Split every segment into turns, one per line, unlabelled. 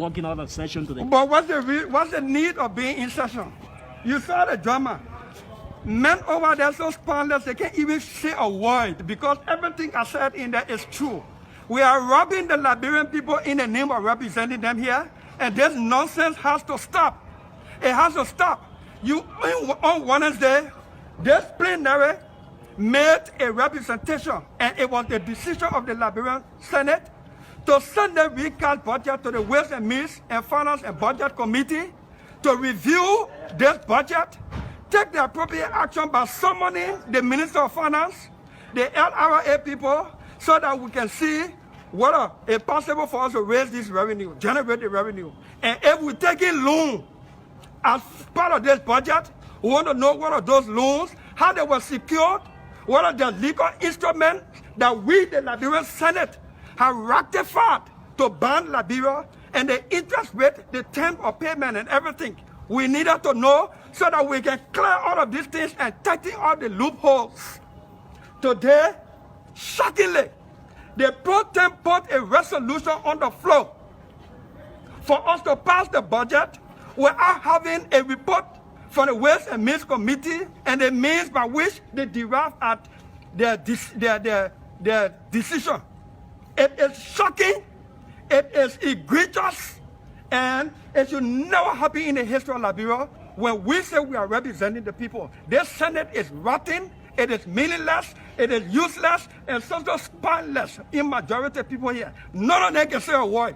walking out of session today.
But what's the need of being in session? You saw the drama. Men over there so spineless they can't even say a word because everything I said in there is true. We are robbing the Liberian people in the name of representing them here, and this nonsense has to stop. It has to stop. On Wednesday, this plenary made a representation, and it was the decision of the Liberian Senate to send the recast budget to the Ways and Means and Finance and Budget Committee to review this budget, take the appropriate action by summoning the Minister of Finance, the LRA people, so that we can see whether it's possible for us to raise this revenue, generate the revenue. And if we take in loan as part of this budget, we want to know what are those loans, how they were secured, what are the legal instruments that we, the Liberian Senate, have ratified to ban Liberia, and the interest rate, the term of payment and everything. We needed to know so that we can clear all of these things and tighten all the loopholes. Today, shockingly, the pro tem put a resolution on the floor for us to pass the budget without having a report from the Ways and Means Committee and the means by which they derive at their decision. It is shocking, it is egregious, and it should never happen in the history of Liberia when we say we are representing the people. This Senate is rotten, it is meaningless, it is useless, and so spineless in majority of people here. None of them can say a word.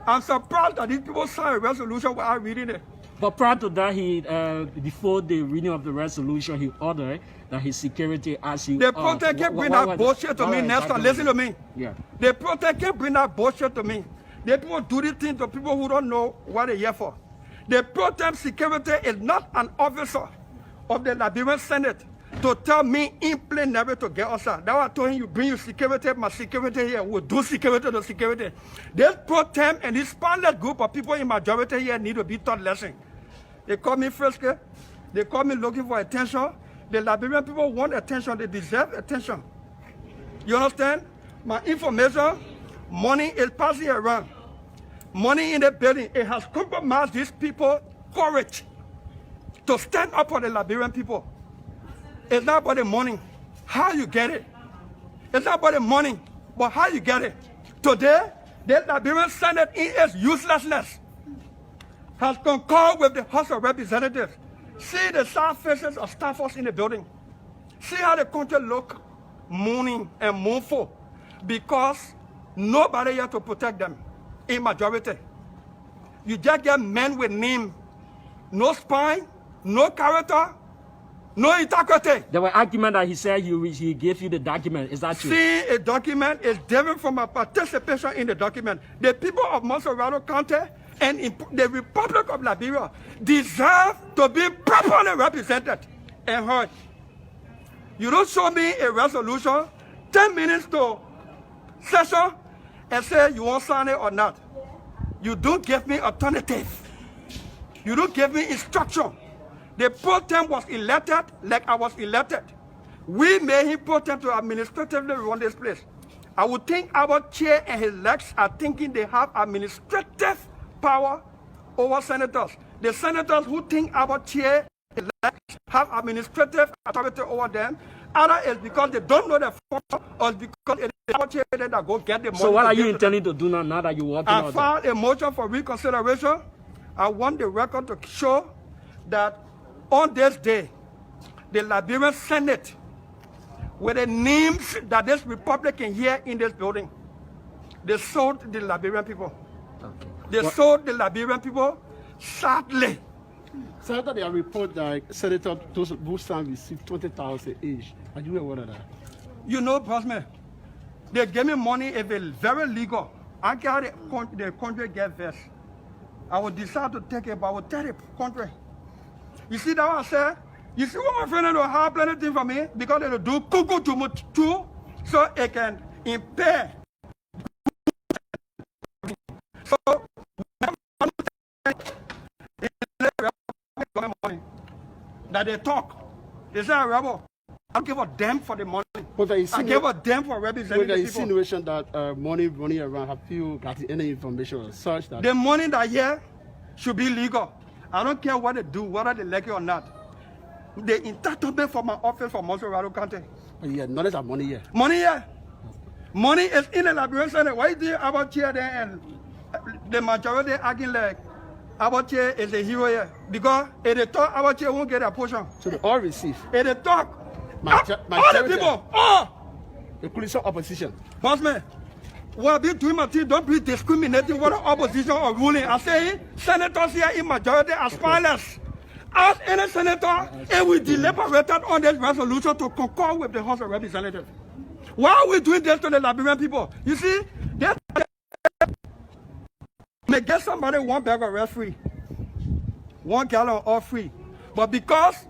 I'm surprised that these people signed a resolution without reading it.
But prior to that, before the reading of the resolution, he ordered that his security asked you...
The protest can bring that bullshit to me, Nestor. Listen to me.
Yeah.
The protest can bring that bullshit to me. The people do this thing to people who don't know what they're here for. The protest security is not an officer of the Liberian Senate to tell me in plain never to get us out. That's why I told him, you bring your security, my security here. We'll do security to security. This pro-tem and this spineless group of people in majority here need to be taught lesson. They call me frisky. They call me looking for attention. The Liberian people want attention. They deserve attention. You understand? My information, money is passing around. Money in the building, it has compromised these people courage to stand up for the Liberian people. It's not about the money, how you get it. It's not about the money, but how you get it. Today, the Liberian Senate in its uselessness has concurred with the House of Representatives. See the sad faces of staffers in the building. See how the country look mourning and mournful because nobody here to protect them in majority. You just get men with name, no spine, no character, no integrity.
There were arguments that he said he gave you the document. Is that true?
See, a document is different from a participation in the document. The people of Monserrado County and in the Republic of Liberia deserve to be properly represented and heard. You don't show me a resolution, 10 minutes to session, and say you won't sign it or not. You don't give me alternative. You don't give me instruction. The pro-tem was elected like I was elected. We made him pro-tem to administratively run this place. I would think our chair and his legs are thinking they have administrative power over senators. The senators who think our chair and legs have administrative authority over them, either it's because they don't know the function or it's because it is our chair that go get the money.
So what are you intending to do now that you're working on?
I filed a motion for reconsideration. I want the record to show that on this day, the Liberian Senate, with the names that this Republican here in this building, they sold the Liberian people. Okay. They sold the Liberian people, sadly.
Senator, there are reports that Senator Busan received 20,000 each. Are you aware of that?
You know, Bosman, they gave me money if it's very legal. I got the country get vest. I would decide to take it, but I would tell the country. You see that what I said? You see what my friend don't have plenty things for me? Because they do cuckoo to me too, so it can impair. So, money that they talk. They say, rebel, I don't give a damn for the money.
But
I give a damn for
with
representing
the
the people.
insinuation that money running around, have you got any information or such that?
The money that here should be legal. I don't care what they do, whether they like it or not. The entitlement for my office for Monterey County.
Yeah, knowledge of money here.
Money here. Money is in the Liberian Senate. Why do our chair there and the majority acting like our chair is a hero here? Because if they talk, our chair won't get a portion.
So they all receive.
If they talk, all the
Majority.
people, all.
Including opposition.
Bossman, what I be doing my thing, don't be discriminating whether opposition or ruling. I say senators here in majority are spineless. Ask any senator, and we deliberated on this resolution to concord with the House of Representatives. Why are we doing this to the Liberian people? You see, they may get somebody 1 bag of rice free, 1 gallon of oil free. But because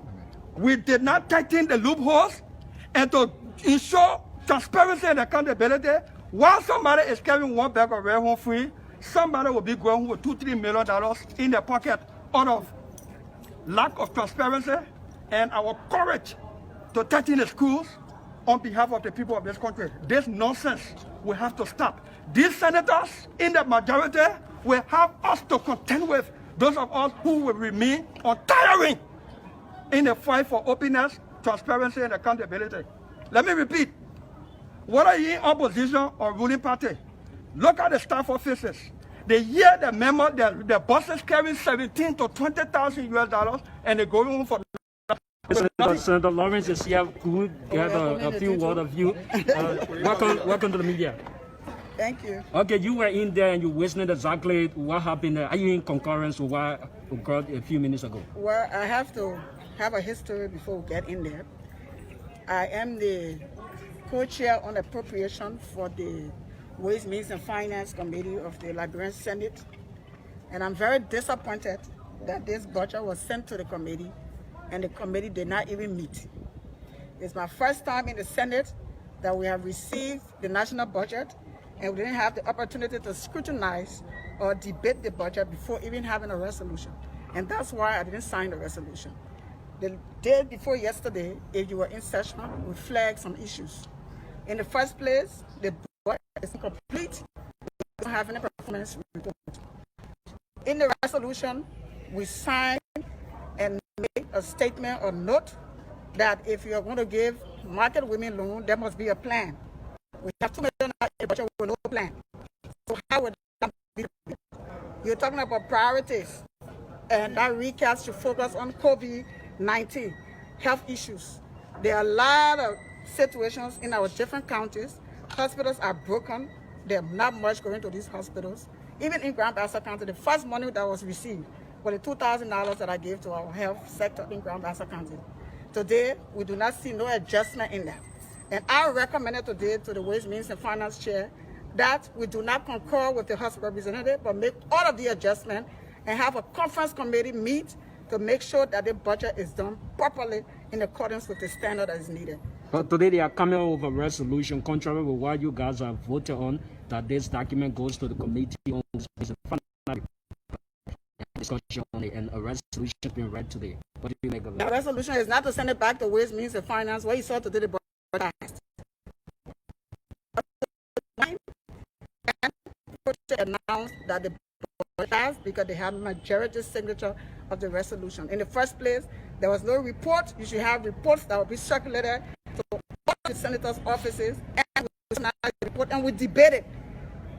we did not tighten the loopholes and to ensure transparency and accountability, while somebody is carrying 1 bag of rice home free, somebody will be going with $2-3 million in their pocket out of lack of transparency and our courage to tighten the schools on behalf of the people of this country. This nonsense will have to stop. These senators in the majority will have us to contend with those of us who will remain untiring in the fight for openness, transparency, and accountability. Let me repeat, whether you're in opposition or ruling party, look at the staff offices. They hear the memo, the bosses carrying 17 to 20,000 US dollars, and they go home for.
Senator Lawrence is here. Could we get a few words of you? Welcome to the media.
Thank you.
Okay, you were in there and you witnessed exactly what happened there. Are you in concurrence with what occurred a few minutes ago?
Well, I have to have a history before we get in there. I am the co-chair on appropriation for the Ways, Means and Finance Committee of the Liberian Senate. And I'm very disappointed that this budget was sent to the committee and the committee did not even meet. It's my first time in the Senate that we have received the national budget and we didn't have the opportunity to scrutinize or debate the budget before even having a resolution. And that's why I didn't sign the resolution. The day before yesterday, if you were in session, we flagged some issues. In the first place, the budget is incomplete. We don't have any performance report. In the resolution, we signed and made a statement or note that if you are going to give market women loan, there must be a plan. We have $2 million in the budget with no plan. So how would that be? You're talking about priorities, and that recast should focus on COVID-19 health issues. There are a lot of situations in our different counties. Hospitals are broken. There's not much going to these hospitals. Even in Grand Bassa County, the first money that was received was the $2,000 that I gave to our health sector in Grand Bassa County. Today, we do not see no adjustment in that. And I recommended today to the Ways, Means and Finance Chair that we do not concur with the House of Representatives, but make all of the adjustment and have a conference committee meet to make sure that the budget is done properly in accordance with the standard that is needed.
But today they are coming up with a resolution contrary with what you guys have voted on, that this document goes to the committee on discussion on it, and a resolution has been read today. What do you make of that?
The resolution is not to send it back to Ways, Means and Finance. What you saw today, the budget passed. Announced that the budget passed because they have a majority signature of the resolution. In the first place, there was no report. You should have reports that will be circulated to all the senators' offices, and we debated.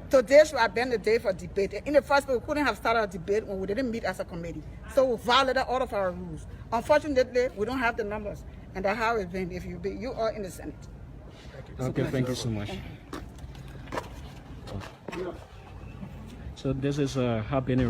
Today should have been the day for debate. In the first place, we couldn't have started a debate when we didn't meet as a committee. So we violated all of our rules. Unfortunately, we don't have the numbers, and that's how it's been. If you are in the Senate.
Okay, thank you so much. So this is happening.